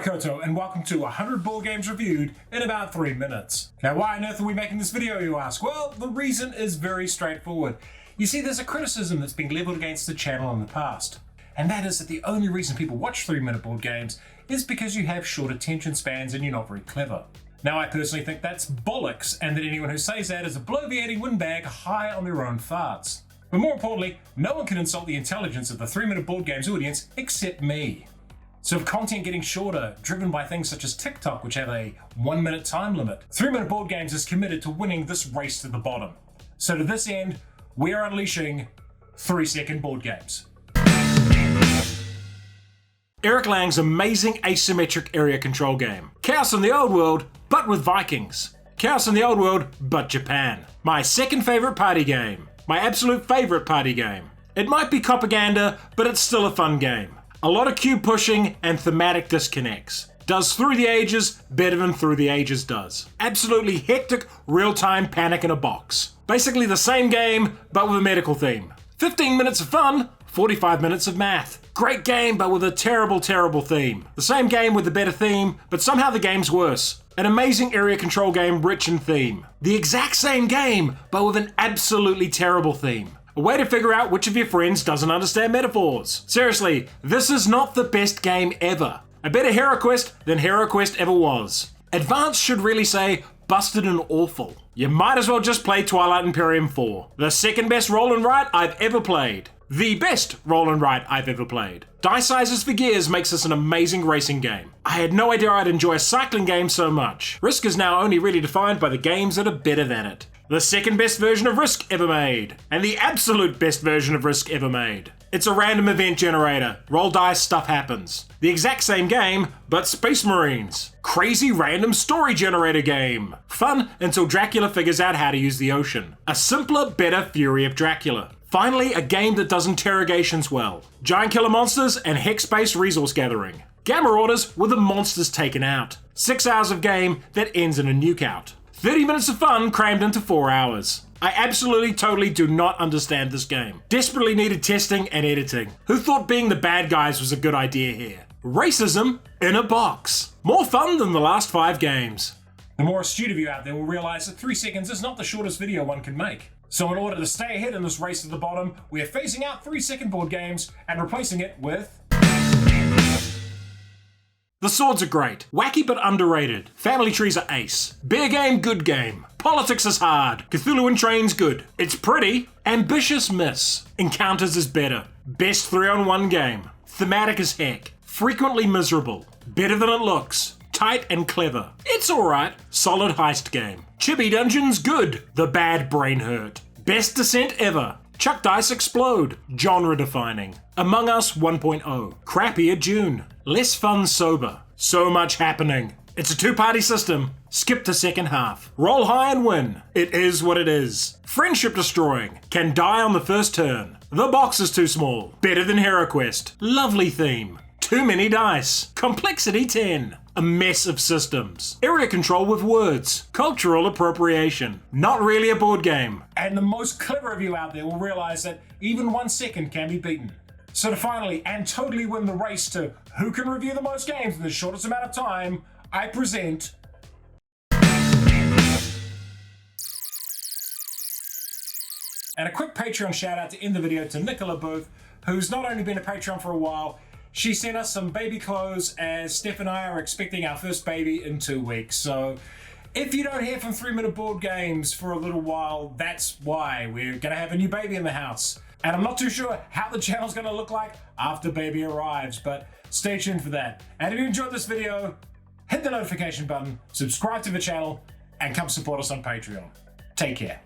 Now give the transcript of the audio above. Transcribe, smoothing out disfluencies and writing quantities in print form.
Koto, and welcome to 100 board games reviewed in about 3 minutes. Now, why on earth are we making this video, you ask? Well, the reason is very straightforward. You see, there's a criticism that's been leveled against the channel in the past, and that is that the only reason people watch 3-minute board games is because you have short attention spans and you're not very clever. Now, I personally think that's bollocks, and that anyone who says that is a bloviating windbag high on their own farts. But more importantly, no one can insult the intelligence of the 3-minute board games audience except me. So with content getting shorter, driven by things such as TikTok, which have a 1-minute time limit, 3-minute board games is committed to winning this race to the bottom. So to this end, we are unleashing 3-second board games. Eric Lang's amazing asymmetric area control game. Chaos in the Old World, but with Vikings. Chaos in the Old World, but Japan. My second favorite party game. My absolute favorite party game. It might be propaganda, but it's still a fun game. A lot of cube pushing and thematic disconnects. Does Through the Ages better than Through the Ages does. Absolutely hectic, real-time panic in a box. Basically the same game, but with a medical theme. 15 minutes of fun, 45 minutes of math. Great game, but with a terrible, terrible theme. The same game with a better theme, but somehow the game's worse. An amazing area control game rich in theme. The exact same game, but with an absolutely terrible theme. A way to figure out which of your friends doesn't understand metaphors. Seriously, this is not the best game ever. A better HeroQuest than HeroQuest ever was. Advanced should really say busted and awful. You might as well just play Twilight Imperium 4. The second best roll and write I've ever played. The best roll and write I've ever played. Dice sizes for gears makes this an amazing racing game. I had no idea I'd enjoy a cycling game so much. Risk is now only really defined by the games that are better than it. The second best version of Risk ever made, and the absolute best version of Risk ever made. It's a random event generator. Roll dice, stuff happens. The exact same game, but Space Marines. Crazy random story generator game. Fun until Dracula figures out how to use the ocean. A simpler, better Fury of Dracula. Finally, a game that does interrogations well. Giant killer monsters and hex-based resource gathering. Gamma orders with the monsters taken out. 6 hours of game that ends in a nuke out. 30 minutes of fun crammed into 4 hours. I absolutely totally do not understand this game. Desperately needed testing and editing. Who thought being the bad guys was a good idea here? Racism in a box. More fun than the last 5 games. The more astute of you out there will realize that 3 seconds is not the shortest video one can make. So in order to stay ahead in this race to the bottom, we are phasing out 3-second board games and replacing it with... The swords are great. Wacky but underrated. Family trees are ace. Bear game, good game. Politics is hard. Cthulhu and Train's good. It's pretty. Ambitious miss. Encounters is better. Best 3-on-1 game. Thematic as heck. Frequently miserable. Better than it looks. Tight and clever. It's alright. Solid heist game. Chibi Dungeon's good. The bad brain hurt. Best descent ever. Chuck Dice Explode. Genre defining. Among Us 1.0. Crappier June. Less fun sober. So much happening. It's a 2-party system. Skip the second half. Roll high and win. It is what it is. Friendship destroying. Can die on the first turn. The box is too small. Better than HeroQuest. Lovely theme. Too many dice. Complexity 10. A mess of systems. Area control with words. Cultural appropriation. Not really a board game. And the most clever of you out there will realize that even 1 second can be beaten. So to finally and totally win the race to who can review the most games in the shortest amount of time, I present... And a quick Patreon shout out to end the video to Nicola Booth, who's not only been a Patreon for a while, she sent us some baby clothes as Steph and I are expecting our first baby in 2 weeks. So if you don't hear from 3-minute board games for a little while, that's why. We're gonna have a new baby in the house. And I'm not too sure how the channel's gonna look like after baby arrives, but stay tuned for that. And if you enjoyed this video, hit the notification button, subscribe to the channel, and come support us on Patreon. Take care.